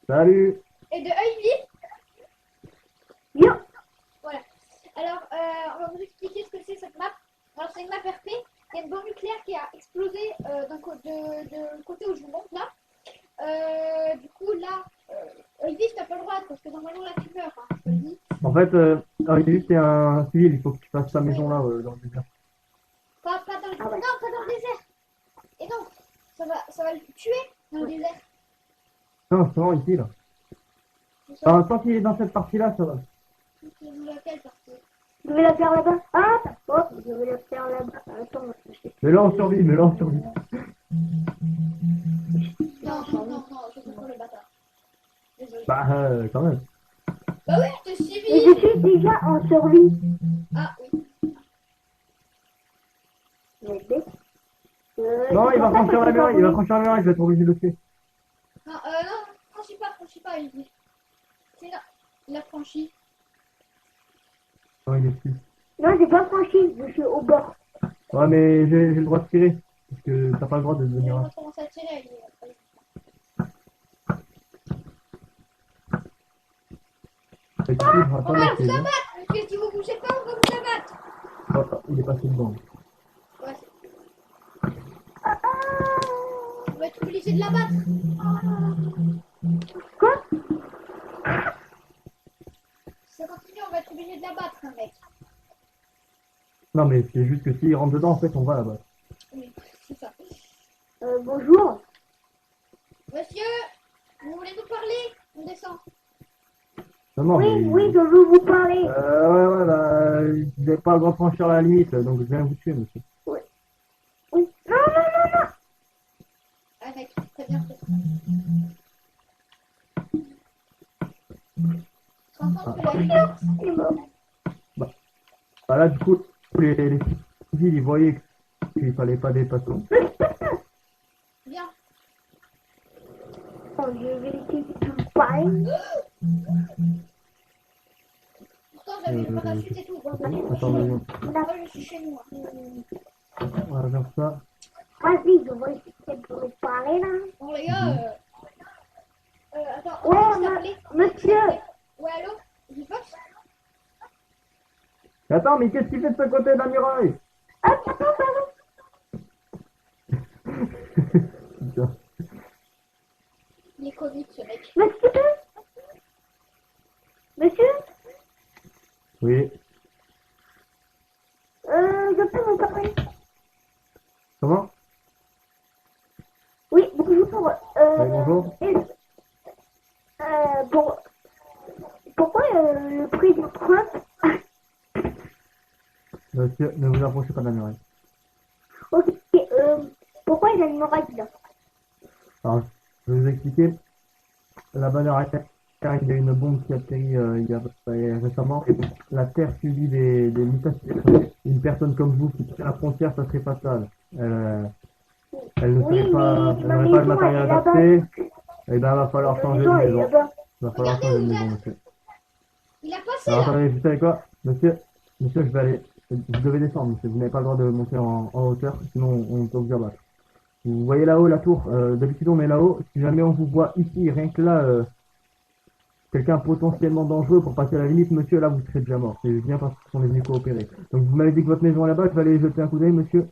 Salut! et de œil vif. Bien. Voilà. Alors, on va vous expliquer ce que c'est cette map. Alors, c'est une map RP. Il y a une bombe nucléaire qui a explosé de côté où je vous montre là. Du coup, là, œil vif, t'as pas le droit parce que normalement là tu meurs. Hein, je te le dis. En fait, Olivier, c'est un civil, il faut que tu fasses ta Oui, maison là, voilà. dans le désert. Pas dans le... Ah ouais. Non, pas dans le désert. Et donc, ça va le tuer dans le désert. Non, c'est vraiment ici, là. Je sais pas Tant qu'il est dans cette partie-là, ça va. laquelle partie. Je vais la faire là-bas. Ah, oh, je vais la faire là-bas. Attends, Mais là, on survit, mais là, on survit. Non, je comprends le bâtard. Désolé. Bah, quand même. Bah oui, je te mais je civile. suis déjà en survie. Ah oui. Mais bête. Non, il va c'est pour ça franchir que la j'ai pas muraille, il va voulu. franchir la muraille, je vais être obligé de le tuer. Non, non, franchis pas, il c'est là. Il a franchi. Non, il est dessus. Non, j'ai pas franchi. Je suis au bord. Ouais, mais j'ai le droit de tirer. Parce que t'as pas le droit de Il venir là. va commencer à tirer. Fait que, attends, On va là, vous c'est bon. abattre. Monsieur, si vous bougez pas, on va vous abattre. Oh, il est passé dedans. Ouais, on va être obligé de l'abattre. Quoi? Si ça continue, on va être obligé de l'abattre, un mec. Non, mais c'est juste que s'il rentre dedans, en fait, on va là-bas. Oui, c'est ça. Bonjour. Monsieur, vous voulez nous parler? On descend. Non, non, Oui, mais... oui, je veux vous parler. Ouais, bah, vous n'avez pas le droit de franchir la limite, donc je viens vous tuer, monsieur. Oui. Oui. Non, non, non, non. Ah, mec, très bien fait. Tu te rends compte que la limite, Il est mort. Bah là, du coup, les civils, ils voyaient qu'il fallait pas dépasser. bien. Oh, je vais essayer de vous parler. Pourtant, j'avais le parachute et tout. Bon, bah, je suis Attends, chez mais nous. bon. Moi, je suis chez nous. Hein. On va faire ça. Vas-y, je vais essayer de vous parler là. Bon, les gars, attends, on Ouais, va juste appeler. monsieur. Ouais, allô? Vivox? Attends, mais qu'est-ce qu'il fait de ce côté de la muraille? Ah, pardon, pardon. Putain. Il est comique, ce mec. Monsieur. Monsieur. Oui. Je peux vous parler. Comment? Oui, bonjour. Oui, bonjour. Bon, pourquoi le président Trump... Monsieur, ne vous approchez pas de la muraille. Ok, pourquoi il a une muraille là? Alors, je vais vous expliquer. La bonne heure car il y a une bombe qui a atterri il y a récemment. Et la Terre subit des mutations. Une personne comme vous qui tient la frontière, ça serait fatal. Elle ne Oui, serait pas, mais elle ma n'aurait pas le maison matériel elle est là-bas. adapté. Et ben, va falloir Ma changer de maison elle est maison. là-bas. Va falloir Regardez changer de où vous maison, êtes. monsieur. Il a passé, Alors, là. attendez, vous savez quoi? Monsieur, je vais aller. Vous devez descendre, monsieur. Vous n'avez pas le droit de monter en hauteur, sinon on peut vous abattre. Vous voyez là-haut la tour? D'habitude, on met là-haut. Si jamais on vous voit ici, rien que là, quelqu'un potentiellement dangereux pour passer à la limite, monsieur, là, vous serez déjà mort. C'est bien parce qu'on est venu coopérer. Donc, vous m'avez dit que votre maison est là-bas. Je vais aller jeter un coup d'œil, monsieur.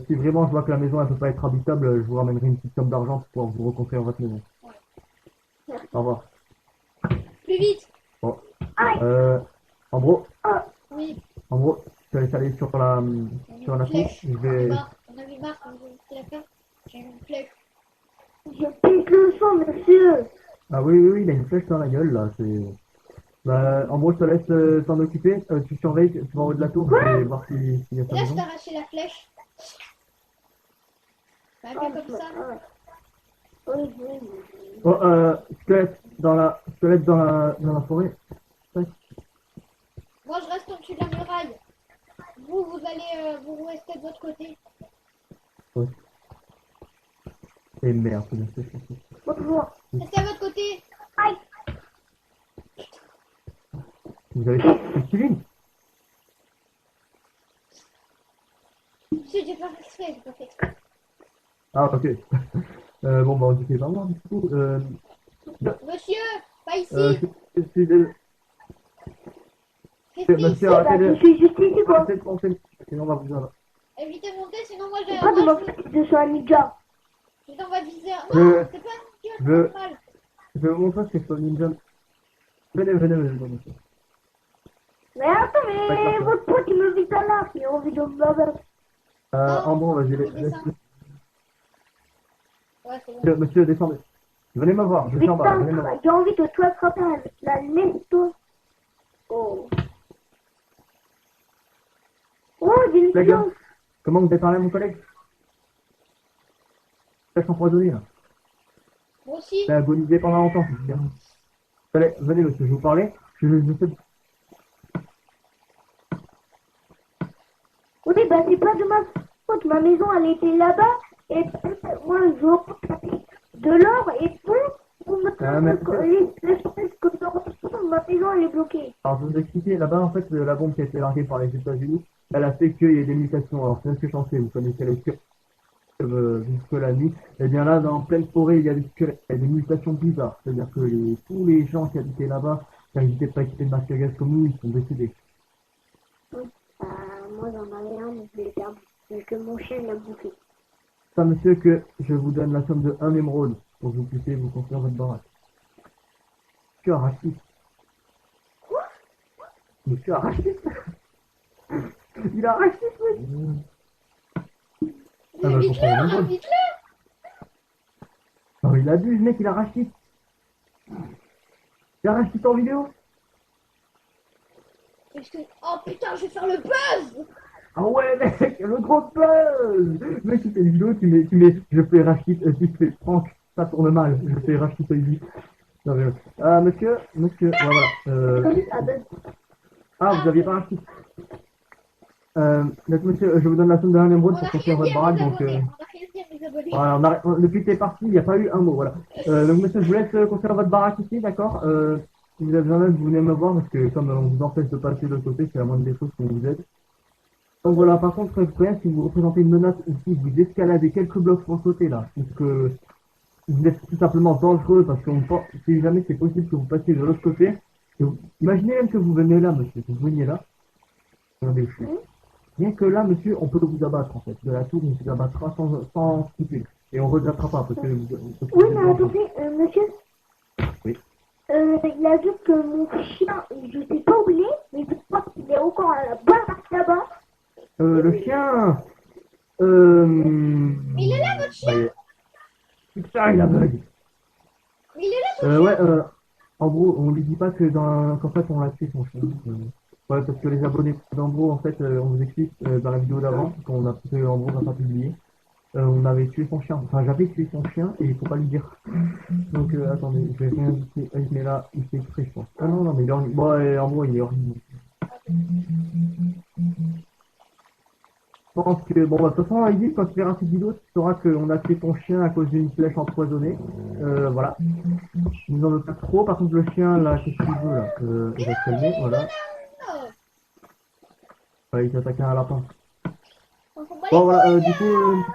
Si vraiment je vois que la maison ne peut pas être habitable, je vous ramènerai une petite somme d'argent pour pouvoir vous reconstruire votre maison. Au revoir. Plus vite. Bon. Aïe. En gros, Oui. je te laisse aller sur la tour. Flèche. Je On avait vais... marre, on vous l'a fait. J'ai une flèche. Je pète le sang, monsieur. Ah oui, il a une flèche dans la gueule, là. Bah, en gros, je te laisse t'en occuper. Tu surveilles, tu vas en haut de la tour. Je vais voir s'il y a Et sa là, je maison. t'ai arraché la flèche. Bah, Ah, fais comme ça. Oui, oui. Oh, je te laisse dans la forêt. Tac. Moi, je reste au-dessus de la muraille. Vous allez, vous restez de votre côté. Ouais. Et merde, c'est bien fait. Bonjour. Restez à votre côté. Aïe. Vous avez fait civil? Si, j'ai pas fait exprès, j'ai pas fait exprès. Ah, ok. Bon, bah, on dit pas moi, du coup. Monsieur, pas ici. Je suis désolé. Qu'est-ce qu'il Monsieur, fait? arrêtez Je de... suis juste ici, quoi. Arrêtez de monter, sinon on va vous avoir. Évitez de monter, sinon moi, C'est pas de moi montrer que je suis un ninja. je t'envoie viser. Je- Non, c'est pas un ninja, c'est je- normal. Je vais vous montrer ce que c'est un ninja. Venez, monsieur. Mais attends, mais D'accord. votre pote, il me vit à l'art, il a envie de me laver. En bon, vas-y, il descend. Ouais, c'est bon. monsieur, descendez. Venez me voir, je suis en bas, venez me voir. Putain, j'ai envie de toi attraper avec la laisse-toi. Oh. Oh, j'ai une La gueule. chance. Comment vous avez parlé à mon collègue? Laisse empoisonné, là. Moi aussi. Il a agonisé pendant longtemps, c'est sûr. Allez, venez, monsieur, je vous parlais. Je sais... Oui, bah c'est pas de ma faute. Ma maison, elle était là-bas. Et moi, je recoupe de l'or et tout. Pour me Ah, mais- ma maison, elle est bloquée. Alors, je vais vous expliquer, là-bas, en fait, la bombe qui a été larguée par les États-Unis, elle a fait qu'il y ait des mutations. Alors, c'est ce que j'en sais, vous connaissez les squelettes jusque la nuit. Et bien là, dans pleine forêt, il y a des squelettes, il y a des mutations bizarres. C'est-à-dire que tous les gens qui habitaient là-bas, qui n'habitaient pas quitter le masque à gaz comme nous, ils sont décédés. Moi, j'en avais un, mais je l'ai perdu. Parce que mon chien l'a bouffé. Ça, monsieur, que je vous donne la somme de 1 émeraude pour que vous puissiez vous construire votre baraque. Monsieur a raciste. Quoi? Monsieur a raciste. Il a raciste, oui. Ah, bah, je comprends même pas. Invite-le. Non, il abuse, mec, il a raciste. Il a raciste en vidéo. Oh putain, je vais faire le buzz. Ah ouais, mec, le gros buzz. Mec, tu fais une vidéo, tu mets, je fais raciste, tu fais Franck, ça tourne mal, je fais raciste Olivier. Non, mais, monsieur, voilà. Ah, vous aviez pas raciste. Donc, monsieur, je vous donne la somme de 1 émeraude On pour a construire rien dit votre à baraque, mes donc, abonnés. On a rien dit à mes abonnés. voilà, depuis que t'es parti, il n'y a pas eu un mot, voilà. Donc, monsieur, je vous laisse construire votre baraque ici, d'accord? Si vous avez besoin d'aide, vous venez me voir, parce que comme on vous empêche de passer de l'autre côté, c'est la moindre des choses qu'on vous aide. Donc voilà, par contre, si vous représentez une menace ou si vous escaladez quelques blocs pour sauter là, parce que vous êtes tout simplement dangereux, parce qu'on pense, si jamais c'est possible que vous passiez de l'autre côté, imaginez même que vous venez là, monsieur, que vous veniez là, regardez où je suis. Bien que là, monsieur, on peut vous abattre en fait. De la tour, on vous abattra sans scrupule. Et on ne regrettera pas, parce que Oui, mais attendez, monsieur. Oui. Il a dit que mon chien, je sais pas où il est, mais je crois qu'il est encore à la baraque là-bas. Le chien... Il est là, votre chien. Bah, putain, il a bug. Il est là, Ouais, en gros, on lui dit pas que qu'en fait on l'a tué son chien. Ouais, parce que les abonnés d'en gros, en fait, on vous explique dans la vidéo d'avant, qu'on a, en gros, on n'a pas publié, on avait tué son chien. Enfin, j'avais tué son chien et il faut pas lui dire. Donc, attendez, je vais rien indiquer. Ah, mais là, il fait exprès, je pense. Ah non, mais il est horrible. Bon, en gros, il est horrible. Je pense que, bon, bah, de toute façon, Ivy, quand tu verras cette vidéo, tu sauras qu'on a tué ton chien à cause d'une flèche empoisonnée. Voilà. Je vous en veux pas trop. Par contre, le chien, là, qu'est-ce qu'il veut, là? Il va se calmer, voilà. non. Ouais, il s'attaque à un lapin. On s'en bat les Bon, voilà, couilles, du coup,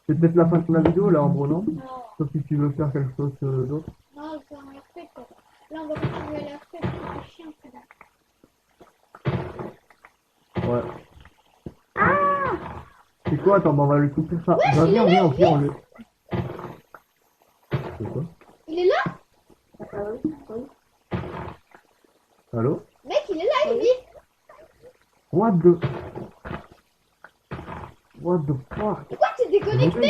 c'est peut-être la fin de la vidéo, là, en gros, non? Non, Sauf si tu veux faire quelque chose d'autre. non, c'est un RP, quoi. Là, on va continuer à l'RP, c'est chiant, c'est bon. Ouais. Ah! C'est quoi? Attends, bah, on va lui couper ça. Bah, viens, au pire, on le... C'est quoi? Il est là? Oui. Allô? Mec, il est là, il vit. What the... What the fuck? Pourquoi t'es déconnecté?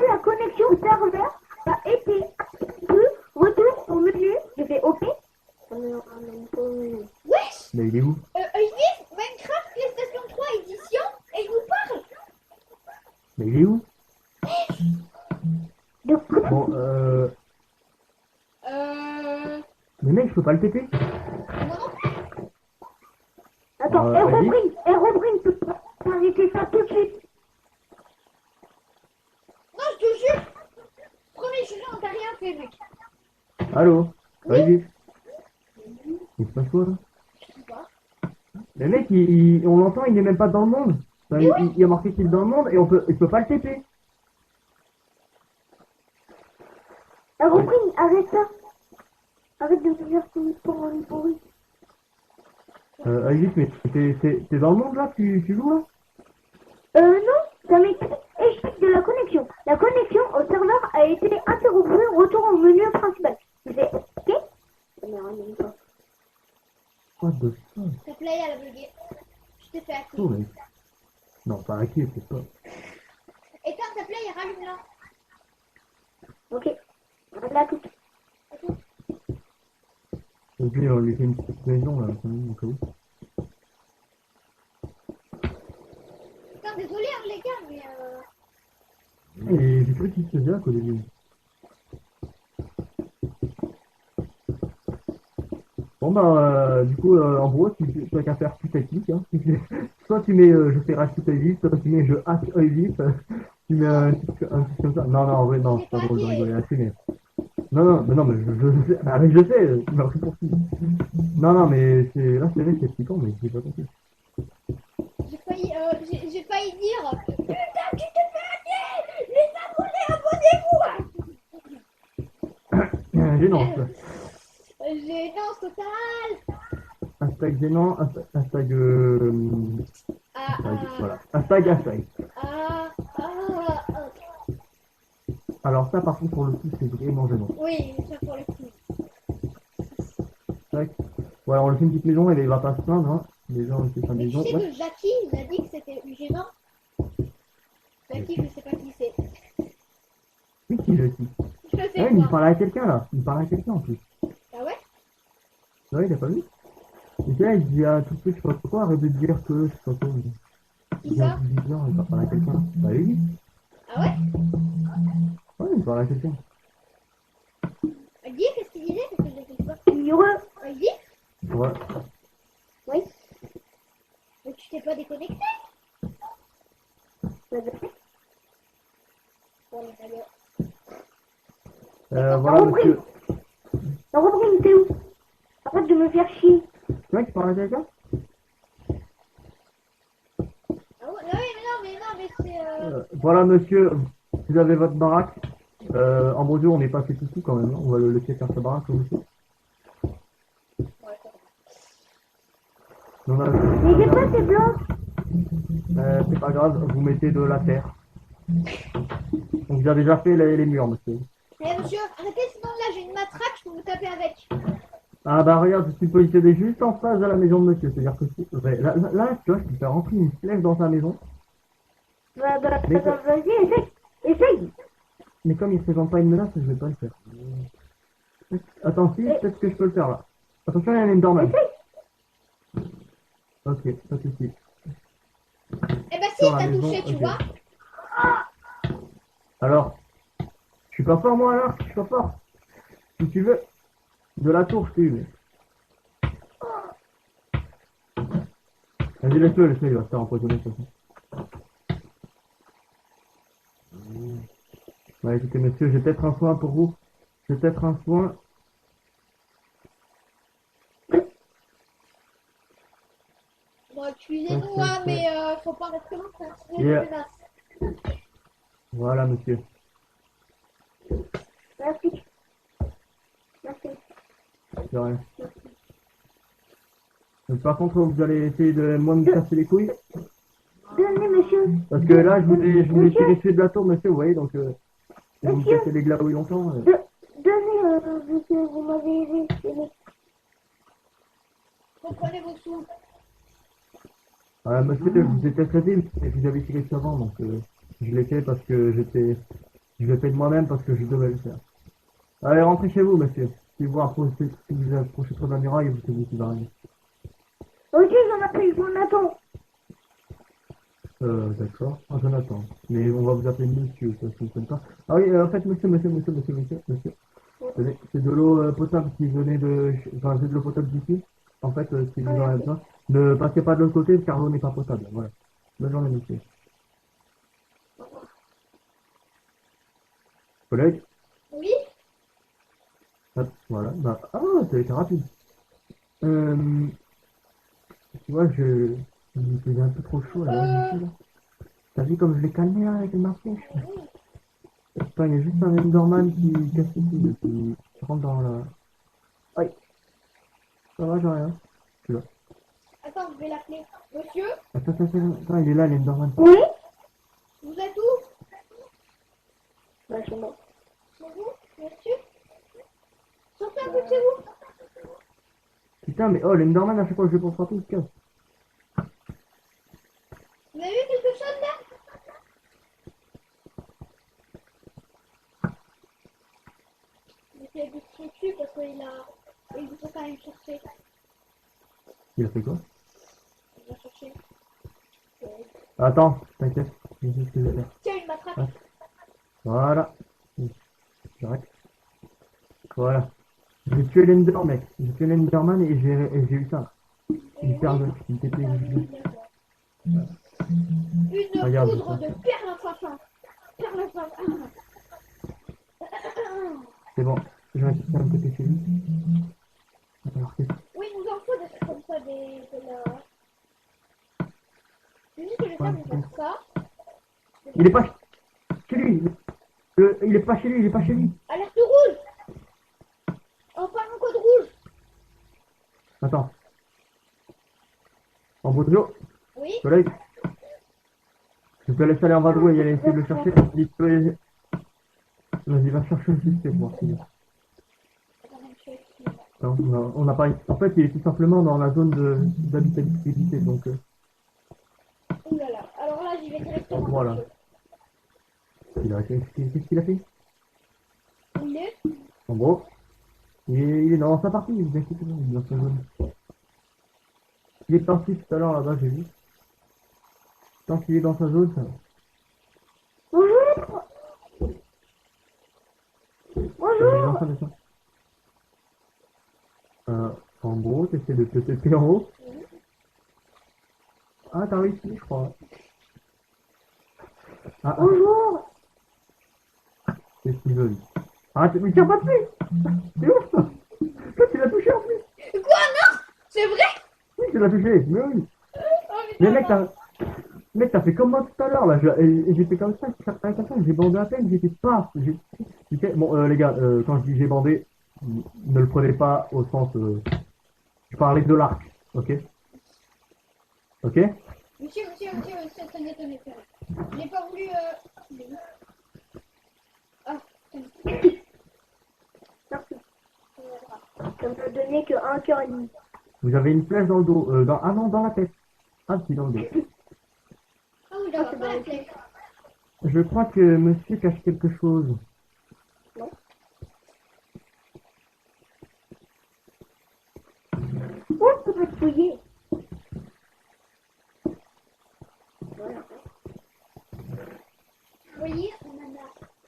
La connexion serveur a été activée. Retour au menu. Je fais OK. Wesh! Mais il est où? Il vit Minecraft PlayStation 3 édition et il nous parle. Mais il est où? De quoi? Bon, Mais mec, je peux pas le péter. Moi non plus. Attends, vas-y. Herobrine peut pas arrêter ça tout de suite. Non, je te jure. Premier juré, on t'a rien fait, mec. Allô? Vas-y. Il se passe quoi, là? Je sais pas. Le mec, on l'entend, il n'est même pas dans le monde. Enfin, il y a marqué qu'il est dans le monde et il peut pas le TP. Repris, arrête ça. Arrête de me faire pour une pourri. Alice, mais t'es dans le monde là? Tu joues là? Non, ça m'explique de la connexion. La connexion au serveur a été interrompue. Retour au menu principal. Je fais OK. Mais rien pas. Quoi de ça? Ta play, elle a bugué. Je t'ai fait hacker. Oh, mais... Non, pas hacké, c'est pas. Éteins ta play et rallume-la. OK. Là, tout. Ok, on lui fait une petite maison là, quand même, au cas où. Putain, désolé hein, les gars, mais Et j'ai cru qu'il se faisait à côté de lui. Bon bah du coup en gros tu n'as qu'à faire tout technique hein. Soit tu mets je fais rachis œil vif, soit tu mets je hack œil vif, tu mets un truc comme ça. Non non en vrai non c'est pas drôle de rigoler là-dessus mais. Non mais je sais, ah, mais je sais, tu m'as pris pour qui. Non non mais c'est là c'est vrai c'est excitant mais j'ai pas compris. j'ai failli dire putain tu te fais hacker. Les abonnés, abonnez-vous. Gênant ça. Gênance totale. Hashtag gênant, hashtag voilà. Hashtag. Alors ça par contre pour le coup c'est vraiment gênant. Oui, ça pour le coup. Tac. Voilà on lui fait une petite maison et il va pas se plaindre hein. Déjà on lui fait sa Mais tu maison. sais Ouais. que Jackie, il a dit que c'était gênant. Jackie, je sais pas qui c'est. Oui qui je suis. Je sais Ouais, il pas. parle à quelqu'un là. Il parle à quelqu'un en plus. Ah ouais? Ouais, il a pas vu. Et là, il dit à tout de suite, je sais pas pourquoi, arrête de dire que, je sais pas quoi. Qui ça? Bizarre, il parle à quelqu'un. Bah oui. Ah ouais? Ouais, il parle à quelqu'un. Elle dit, qu'est-ce qu'il disait? Parce que je sais pas. Heureux. Elle dit? Ouais. Oui. Mais tu t'es pas déconnecté? Bon, les gars. Voilà, repris. monsieur. La reprise, t'es où? Arrête de me faire chier. C'est vrai qu'il parle à quelqu'un? Ah ouais, mais non, mais c'est Voilà, monsieur, vous avez votre baraque. En Brésil, on est passé tout quand même. Hein. On va le laisser faire sa baraque, monsieur. Ouais, On a... Mais j'ai pas ces blocs. c'est pas grave, vous mettez de la terre. Donc, vous avez déjà fait les murs, monsieur. Eh monsieur, arrêtez, sinon là j'ai une matraque, je peux vous taper avec. Ah bah regarde, je suis positionné juste en face de la maison de monsieur. C'est-à-dire que ouais, là, tu vois, je peux faire rentrer une flèche dans sa maison. Bah, Mais- vas-y, essaye. Mais comme il ne présente pas une menace, je vais pas le faire. Attends, si, peut-être que je peux le faire là. Attention, il y a une dormante. Ok, pas de soucis. Eh bah si, Sur la t'as maison, touché, tu ok. vois. Alors, je suis pas fort moi alors, je suis pas fort. Si tu veux, de la tour, je t'ai eu. Vas-y, laisse-le, il va se faire empoisonner de toute façon. Ouais, écoutez, monsieur, j'ai peut-être un soin pour vous. J'ai peut-être un soin. Bon, excusez-nous, hein, mais faut pas rester longtemps, sinon il y a Yeah. des menaces. Voilà, monsieur. Merci. De rien. Par contre, vous allez essayer de moins me casser les couilles. Donnez, monsieur. Parce que là, je vous ai Monsieur. tiré dessus de la tour, monsieur, vous voyez, donc vous me Monsieur. cassez les glaouilles longtemps. Donnez, monsieur, vous m'avez aidé. Reprenez vos sous. Monsieur, je vous étais traité, mais vous avez tiré dessus avant, donc je l'ai fait parce que je l'ai fait de moi-même parce que je devais le faire. Allez, rentrez chez vous, monsieur. Si vous approchez trop de la muraille, c'est vous qui va arriver. Ok, j'en attends. D'accord. Ah, j'en attends. Mais on va vous appeler monsieur, ça ne fonctionne pas. Ah oui, en fait, monsieur. C'est de l'eau potable qui venait de... Enfin, c'est de l'eau potable d'ici. En fait, si vous en avez besoin, ne passez pas de l'autre côté car l'eau n'est pas potable. Voilà. Bonne journée, monsieur. Collègue. Oui? Hop, voilà. Bah, ah, ça a été rapide. Tu vois, il me faisait un peu trop chaud là. T'as vu comme je l'ai calmé là avec ma flèche? Putain, il y a juste un Enderman qui casse ici, qui rentre dans la... Aïe. Ça va, j'ai rien. Je suis là. Attends, je vais l'appeler. Monsieur, Attends, il est là, l'Enderman. Oui? vous êtes où? Bah, c'est moi. C'est vous? Monsieur? Sortez un peu de chez vous. Putain, mais oh, l'Enderman, à chaque fois que je le pense partout, il se casse. Vous avez vu quelque chose là? J'essaie de se dessus parce il faut quand même chercher. Il a fait quoi? Il va chercher. Attends, t'inquiète, je sais ce que je vais faire. Tiens, une matraque. Ah. Voilà. J'arrête. Voilà. J'ai tué l'Ender, mec. J'ai tué l'Enderman et j'ai eu ça. Hyper jeune. Une TP. Une Regarde, poudre ça. de perlimpinpin. Perlimpinpin. C'est bon. Je vais récupérer un TP chez lui. Alors, qu'est-ce Oui, il nous en faut des trucs comme ça, de la... C'est juste que je vais faire, vous faire ça. Il est pas chez lui. Il est pas chez lui, il est pas chez lui. Alerte rouge. Enfin, un code rouge. Attends. En Bourgeot, Oui. collègue. Je te laisse aller en vadrouille et aller essayer de le chercher. Vas-y, va chercher aussi, c'est voir s'il est. Non, on n'a pas... En fait, il est tout simplement dans la zone d'habitabilité, donc... Ouh là là. Alors là, j'y vais directement. Voilà. Qu'est-ce qu'il a fait? Où il est? En gros, il est dans sa partie, vous inquiétez pas, il est dans sa zone. Il est parti tout à l'heure là-bas, j'ai vu. Tant qu'il est dans sa zone, ça va. Bonjour! Bonjour! Descends. En gros, t'essaies de te taper en haut. Ah, t'as réussi, je crois. Ah, Bonjour! qu'est-ce qu'il veut, lui? Ah, mais tiens pas dessus! C'est ouf, ça! Toi, tu l'as touché en plus! Quoi? Non? C'est vrai? Oui, tu l'as touché, mais oui! Oh, Mais putain, mec, t'as fait comme moi tout à l'heure, là. J'ai fait comme ça, j'ai bandé à peine, j'étais pas. Bon, les gars, quand je dis j'ai bandé, ne le prenez pas au sens. Je parlais de l'arc, ok? Ok? Monsieur, tenez. J'ai pas voulu... Ah, tenez. Merci. Ça me donnait que un cœur et demi. Vous avez une flèche dans le dos, ah non, dans la tête. Ah, si, dans le dos. Ah oui, d'accord, pas la flèche. Je crois que monsieur cache quelque chose. Oh, ça peut te fouiller. Voilà. Vous voyez,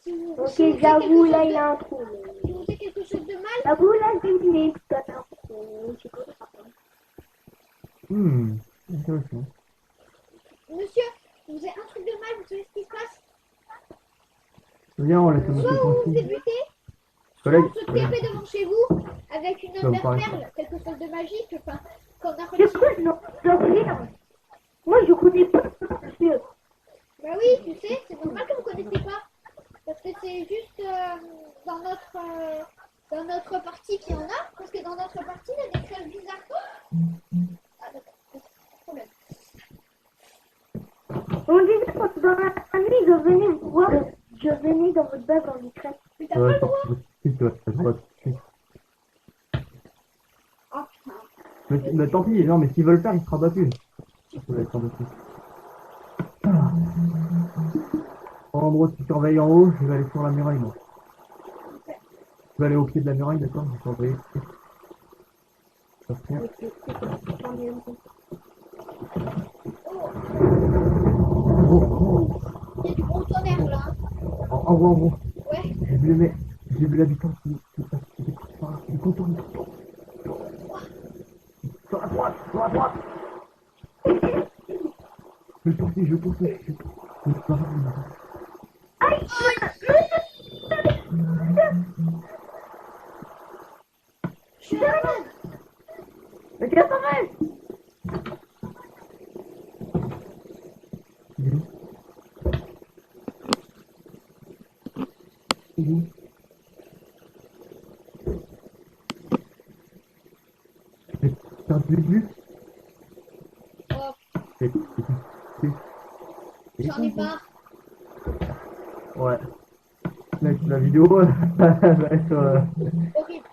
si vous... Ok, si vous j'avoue, faites là, quelque il chose a un trou. si vous faites quelque chose de mal, J'avoue, là, j'ai deviné tout à l'heure. Je sais pas. Intéressant. monsieur, vous avez un truc de mal, vous savez ce qui se passe? Viens, on laisse Soit monsieur vous tranquille. débutez, soit Collègue, on se TP devant chez vous avec une Ça me paraît perle, quelque chose de magique, enfin, qu'on a Je reçu. peux, non, rien. Moi, je connais pas monsieur. Bah oui, tu sais, c'est normal que vous connaissez pas. Parce que c'est juste dans notre partie qu'il y en a. Parce que dans notre partie, il y a des crèves bizarres. Ah d'accord, pas de problème. On disait que dans la nuit, je venais vous voir. Je venais dans votre base en discret. Mais t'as pas le droit. Oh putain. Mais tant pis, non, mais s'ils veulent le faire, il sera battu. Ça va être battu. En gros, tu surveilles en haut, je vais aller sur la muraille, moi. Je vais aller au pied de la muraille, d'accord? Je vais surveiller. Ça se tient. Il y a du gros tonnerre là. Hein. En gros. Ouais. J'ai vu l'habitant qui contourne. Sur la droite. Je le poursuis. Aïe! Je suis malade. Mais qu'est-ce que ça fait? Mhm. Mais t'as du but. Oh, C'est- c'est- c'est j'en ai con, ça. marre. Ouais. Mec, la vidéo, elle va être. Horrible.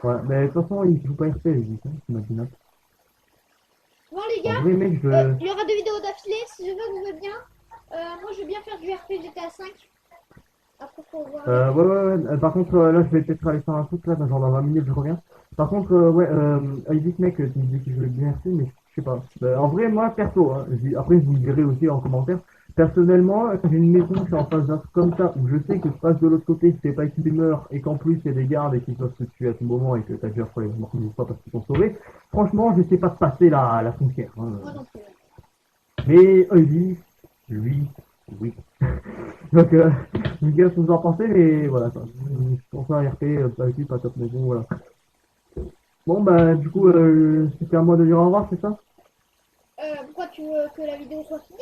Ouais, mais de toute façon, il joue pas RP, les gars, t'imagines. Bon, les En gars, vrai, mec, je. il y aura 2 vidéos d'affilée si je veux, vous voulez bien. Moi, je veux bien faire du RP GTA 5. Après, faut voir les Ouais, règles. ouais, ouais. Par contre, là, je vais peut-être aller faire un truc, là, genre dans 20 minutes, je reviens. Par contre, ouais, Isaac, mec, tu me dis que je vais bien RP, mais je sais pas. En vrai, moi, perso, hein, après, vous me direz aussi en commentaire. Personnellement, quand j'ai une maison, je suis en face d'un truc comme ça, où je sais que je passe de l'autre côté, si t'es pas équipé meurt, et qu'en plus, il y a des gardes et qu'ils peuvent te tuer à tout moment, et que t'as déjà pour les morts une fois parce qu'ils sont sauvés. Franchement, je sais pas passer la frontière. Hein. Moi non plus. Mais Isaac, lui, oui. Donc, je me dis ce que vous en pensez, mais voilà, quoi. Je pense à RP, pas équipe, pas top, mais bon, voilà. Bon, bah, du coup, c'était à moi de dire au revoir, c'est ça? Pourquoi tu veux que la vidéo soit finie?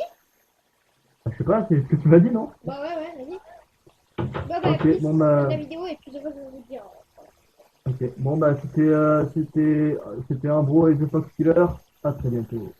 Bah, je sais pas, c'est ce que tu m'as dit, non? Bah ouais, vas-y. Bah, Ok, peace, bon, fin de bah, la vidéo et puis je vais vous dire. ok. Bon, bah, c'était un bro et The Fox Killer. À très bientôt.